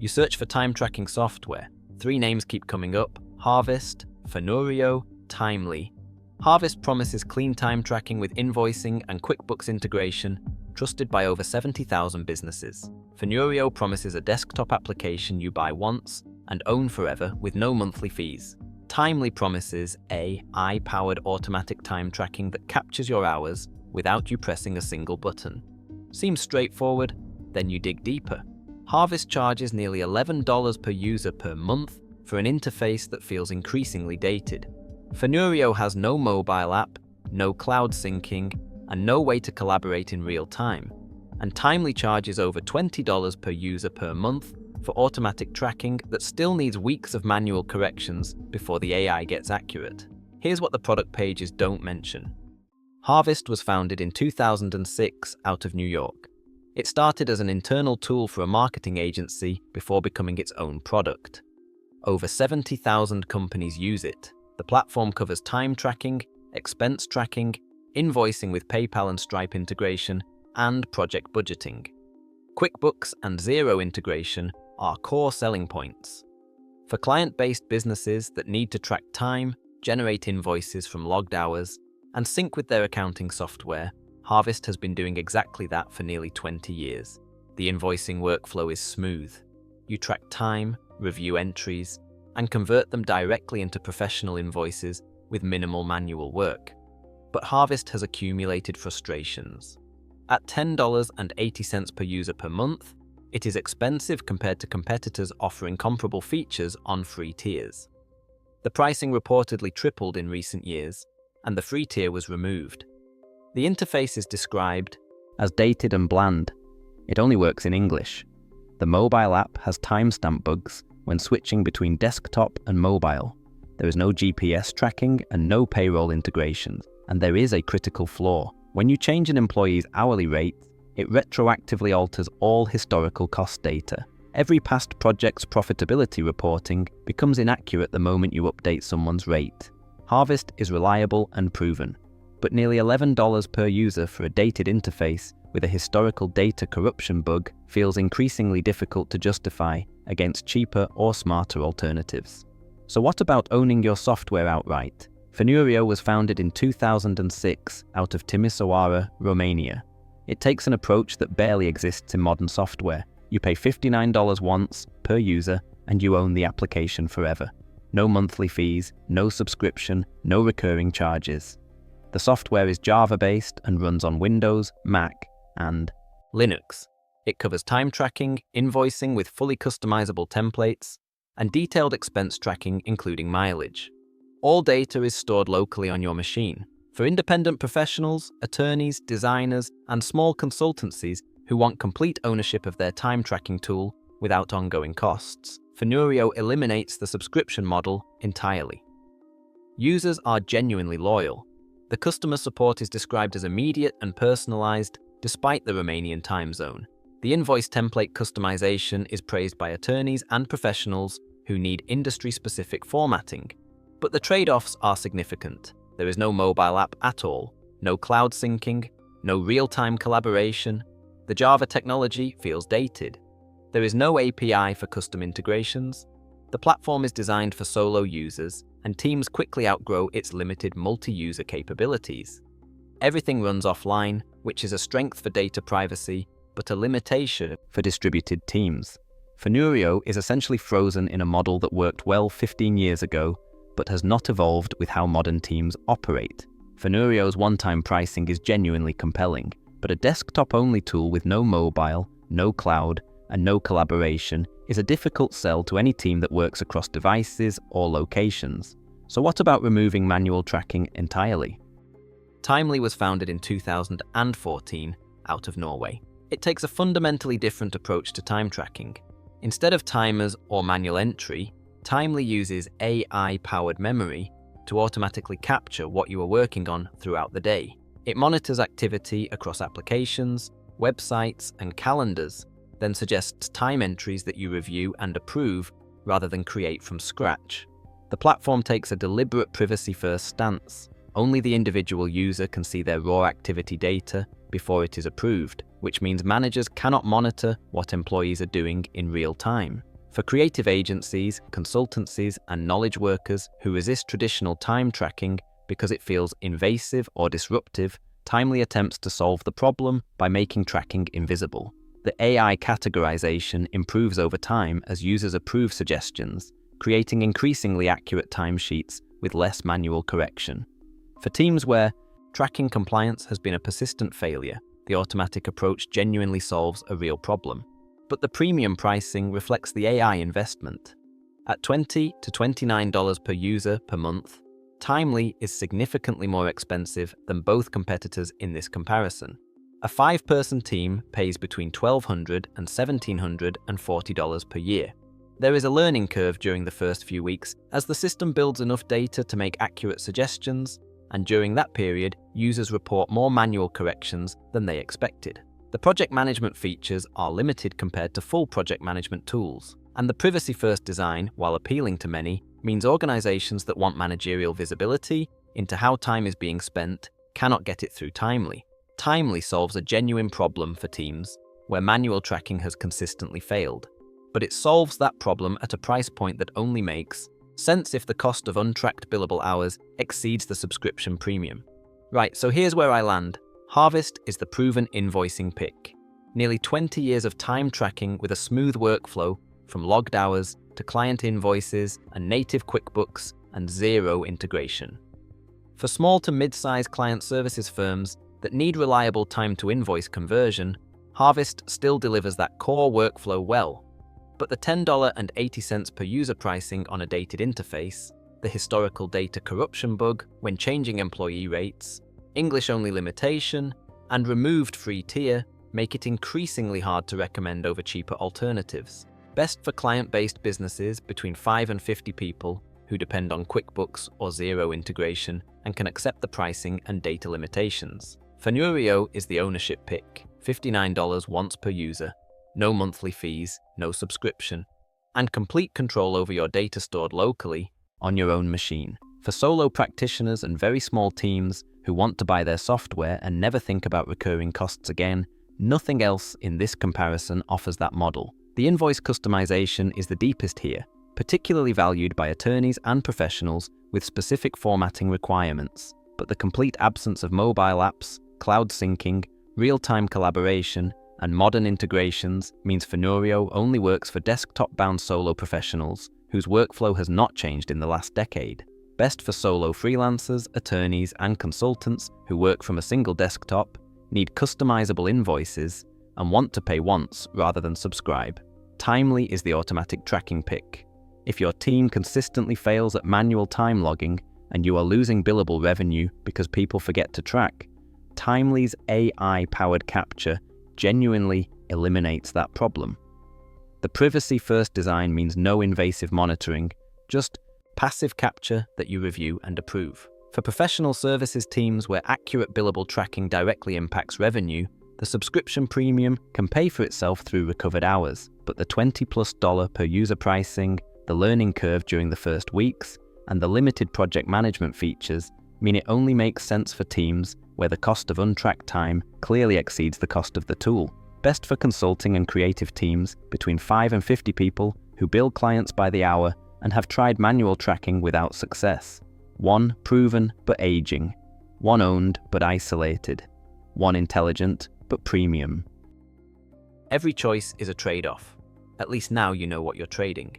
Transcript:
You search for time tracking software. 3 names keep coming up: Harvest, Fanurio, Timely. Harvest promises clean time tracking with invoicing and QuickBooks integration, trusted by over 70,000 businesses. Fanurio promises a desktop application you buy once and own forever with no monthly fees. Timely promises AI-powered automatic time tracking that captures your hours without you pressing a single button. Seems straightforward, then you dig deeper. Harvest charges nearly $11 per user per month for an interface that feels increasingly dated. Fanurio has no mobile app, no cloud syncing, and no way to collaborate in real time. And Timely charges over $20 per user per month for automatic tracking that still needs weeks of manual corrections before the AI gets accurate. Here's what the product pages don't mention. Harvest was founded in 2006 out of New York. It started as an internal tool for a marketing agency before becoming its own product. Over 70,000 companies use it. The platform covers time tracking, expense tracking, invoicing with PayPal and Stripe integration, and project budgeting. QuickBooks and Xero integration are core selling points. For client-based businesses that need to track time, generate invoices from logged hours, and sync with their accounting software, Harvest has been doing exactly that for nearly 20 years. The invoicing workflow is smooth. You track time, review entries, and convert them directly into professional invoices with minimal manual work. But Harvest has accumulated frustrations. At $10.80 per user per month, it is expensive compared to competitors offering comparable features on free tiers. The pricing reportedly tripled in recent years, and the free tier was removed. The interface is described as dated and bland. It only works in English. The mobile app has timestamp bugs when switching between desktop and mobile. There is no GPS tracking and no payroll integrations. And there is a critical flaw. When you change an employee's hourly rate, it retroactively alters all historical cost data. Every past project's profitability reporting becomes inaccurate the moment you update someone's rate. Harvest is reliable and proven, but nearly $11 per user for a dated interface with a historical data corruption bug feels increasingly difficult to justify against cheaper or smarter alternatives. So what about owning your software outright? Fanurio was founded in 2006 out of Timisoara, Romania. It takes an approach that barely exists in modern software. You pay $59 once per user and you own the application forever. No monthly fees, no subscription, no recurring charges. The software is Java-based and runs on Windows, Mac, and Linux. It covers time tracking, invoicing with fully customizable templates, and detailed expense tracking including mileage. All data is stored locally on your machine. For independent professionals, attorneys, designers, and small consultancies who want complete ownership of their time tracking tool without ongoing costs, Fanurio eliminates the subscription model entirely. Users are genuinely loyal. The customer support is described as immediate and personalized despite the Romanian time zone. The invoice template customization is praised by attorneys and professionals who need industry-specific formatting. But the trade-offs are significant. There is no mobile app at all, no cloud syncing, no real-time collaboration. The Java technology feels dated. There is no API for custom integrations. The platform is designed for solo users, and teams quickly outgrow its limited multi-user capabilities. Everything runs offline, which is a strength for data privacy, but a limitation for distributed teams. Fanurio is essentially frozen in a model that worked well 15 years ago, but has not evolved with how modern teams operate. Fanurio's one-time pricing is genuinely compelling, but a desktop-only tool with no mobile, no cloud, and no collaboration is a difficult sell to any team that works across devices or locations. So what about removing manual tracking entirely? Timely was founded in 2014 out of Norway. It takes a fundamentally different approach to time tracking. Instead of timers or manual entry, Timely uses AI-powered memory to automatically capture what you are working on throughout the day. It monitors activity across applications, websites, and calendars, then suggests time entries that you review and approve rather than create from scratch. The platform takes a deliberate privacy-first stance. Only the individual user can see their raw activity data before it is approved, which means managers cannot monitor what employees are doing in real time. For creative agencies, consultancies, and knowledge workers who resist traditional time tracking because it feels invasive or disruptive, Timely attempts to solve the problem by making tracking invisible. The AI categorization improves over time as users approve suggestions, creating increasingly accurate timesheets with less manual correction. For teams where tracking compliance has been a persistent failure, the automatic approach genuinely solves a real problem. But the premium pricing reflects the AI investment. At $20 to $29 per user per month, Timely is significantly more expensive than both competitors in this comparison. A 5-person team pays between $1,200 and $1,740 per year. There is a learning curve during the first few weeks as the system builds enough data to make accurate suggestions, and during that period, users report more manual corrections than they expected. The project management features are limited compared to full project management tools, and the privacy-first design, while appealing to many, means organizations that want managerial visibility into how time is being spent cannot get it through Timely. Timely solves a genuine problem for teams where manual tracking has consistently failed, but it solves that problem at a price point that only makes sense if the cost of untracked billable hours exceeds the subscription premium. Right, so here's where I land. Harvest is the proven invoicing pick. Nearly 20 years of time tracking with a smooth workflow from logged hours to client invoices and native QuickBooks and zero integration. For small to mid-sized client services firms that need reliable time-to-invoice conversion, Harvest still delivers that core workflow well. But the $10.80 per user pricing on a dated interface, the historical data corruption bug when changing employee rates, English-only limitation, and removed free tier make it increasingly hard to recommend over cheaper alternatives. Best for client-based businesses between 5 and 50 people who depend on QuickBooks or zero integration and can accept the pricing and data limitations. Fanurio is the ownership pick, $59 once per user, no monthly fees, no subscription, and complete control over your data stored locally on your own machine. For solo practitioners and very small teams who want to buy their software and never think about recurring costs again, nothing else in this comparison offers that model. The invoice customization is the deepest here, particularly valued by attorneys and professionals with specific formatting requirements. But the complete absence of mobile apps, cloud syncing, real-time collaboration, and modern integrations means Fanurio only works for desktop-bound solo professionals whose workflow has not changed in the last decade. Best for solo freelancers, attorneys, and consultants who work from a single desktop, need customizable invoices, and want to pay once rather than subscribe. Timely is the automatic tracking pick. If your team consistently fails at manual time logging and you are losing billable revenue because people forget to track, Timely's AI-powered capture genuinely eliminates that problem. The privacy-first design means no invasive monitoring, just passive capture that you review and approve. For professional services teams where accurate billable tracking directly impacts revenue, the subscription premium can pay for itself through recovered hours, but the $20+ per user pricing, the learning curve during the first weeks, and the limited project management features mean it only makes sense for teams where the cost of untracked time clearly exceeds the cost of the tool. Best for consulting and creative teams between 5 and 50 people who bill clients by the hour and have tried manual tracking without success. One proven but aging, one owned but isolated, one intelligent but premium. Every choice is a trade-off. At least now you know what you're trading.